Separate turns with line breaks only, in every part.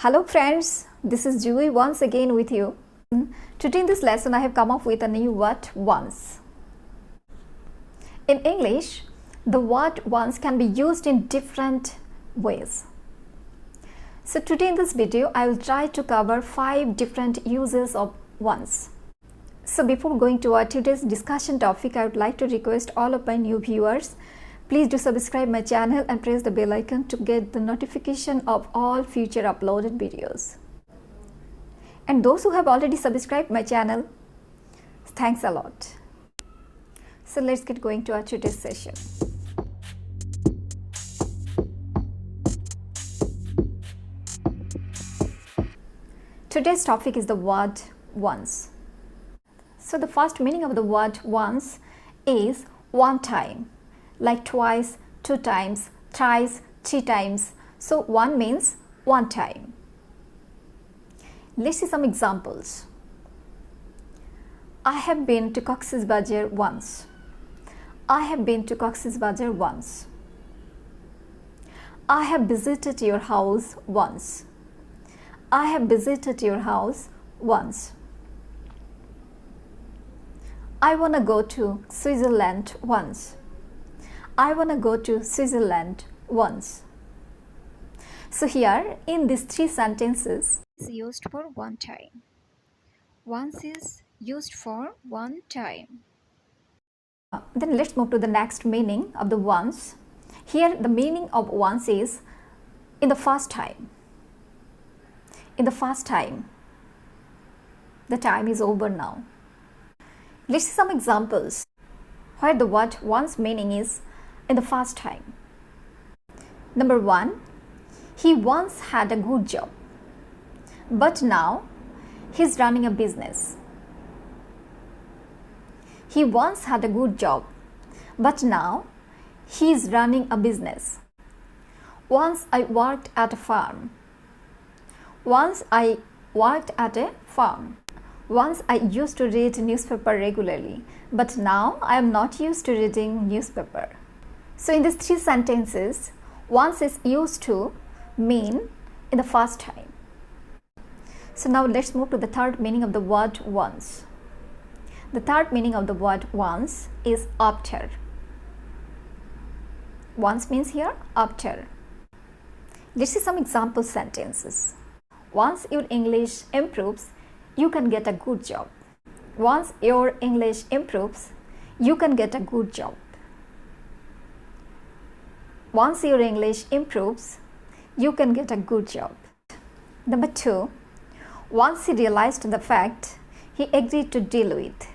Hello friends, this is Julie once again with you. Today in this lesson I have come up with a new word once. In English, the word once can be used in different ways. So today in this video I will try to cover 5 different uses of once. So before going to our today's discussion topic, I would like to request all of my new viewers, please do subscribe my channel and press the bell icon to get the notification of all future uploaded videos. And those who have already subscribed my channel, thanks a lot. So let's get going to our today's session. Today's topic is the word once. So the first meaning of the word once is one time. Like twice, 2 times, thrice, 3 times. So one means one time. Let's see some examples. I have been to Cox's Bazar once. I have been to Cox's Bazar once. I have visited your house once. I have visited your house once. I wanna go to Switzerland once. I want to go to Switzerland once. So here in these 3 sentences is used for one time. Once is used for one time. Then let's move to the next meaning of the once. Here the meaning of once is in the first time. In the first time. The time is over now. Let's see some examples where the word once meaning is in the first time. Number 1, he once had a good job, but now he's running a business. He once had a good job, but now he's running a business. Once I worked at a farm. Once I worked at a farm. Once I used to read newspaper regularly, but now I am not used to reading newspaper. So in these 3 sentences, once is used to mean in the first time. So now let's move to the third meaning of the word once. The third meaning of the word once is after. Once means here after. Let's see some example sentences. Once your English improves, you can get a good job. Once your English improves, you can get a good job. Once your English improves, you can get a good job. Number 2, once he realized the fact, he agreed to deal with.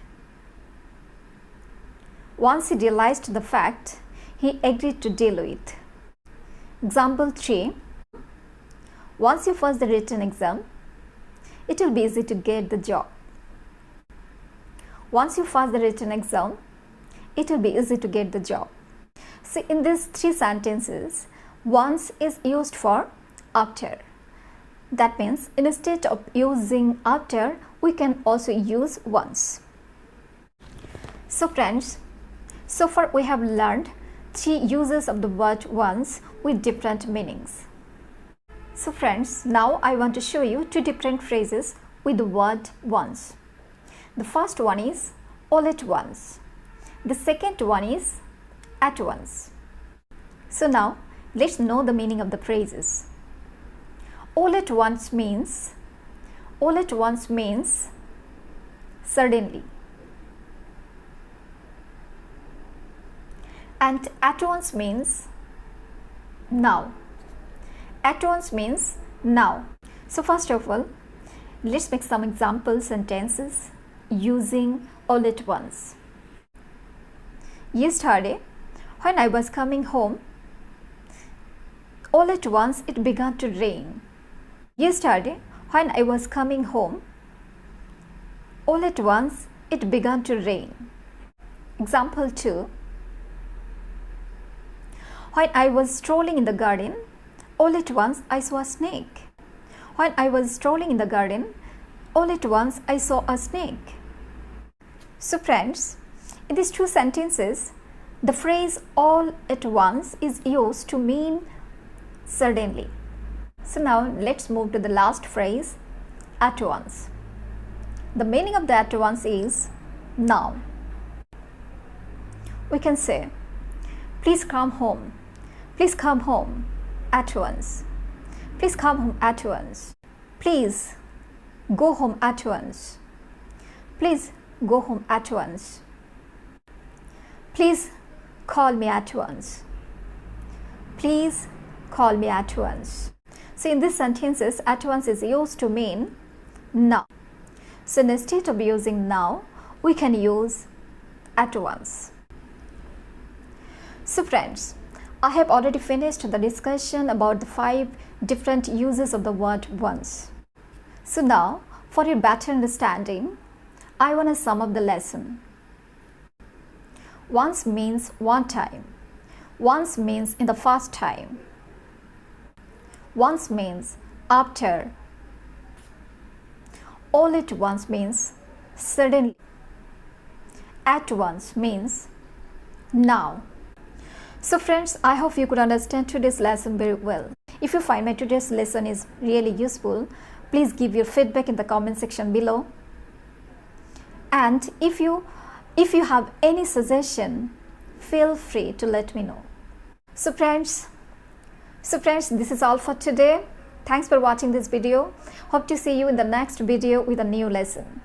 Once he realized the fact, he agreed to deal with. Example 3, once you pass the written exam, it will be easy to get the job. Once you pass the written exam, it will be easy to get the job. So in these 3 sentences, once is used for after. That means instead of using after, we can also use once. So friends, so far we have learned 3 uses of the word once with different meanings. So friends, now I want to show you 2 different phrases with the word once. The first one is all at once. The second one is at once. So now let's know the meaning of the phrases. All at once means suddenly. And at once means now. At once means now. So first of all, let's make some example sentences using all at once. Yesterday, when I was coming home, all at once it began to rain. Yesterday, when I was coming home, all at once it began to rain. Example 2, when I was strolling in the garden, all at once I saw a snake. When I was strolling in the garden, all at once I saw a snake. So friends, in these 2 sentences, the phrase all at once is used to mean suddenly. So now let's move to the last phrase, at once. The meaning of the at once is now. We can say, please come home. Please come home at once. Please come home at once. Please go home at once. Please go home at once. Please call me at once. Please call me at once. So in these sentences, at once is used to mean now. So instead of using now, we can use at once. So friends, I have already finished the discussion about the 5 different uses of the word once. So now, for your better understanding, I want to sum up the lesson. Once means one time. Once means in the first time. Once means after. All at once means suddenly. At once means now. So friends, I hope you could understand today's lesson very well. If you find my today's lesson is really useful, please give your feedback in the comment section below. And if you have any suggestion, feel free to let me know. So friends, this is all for today. Thanks for watching this video. Hope to see you in the next video with a new lesson.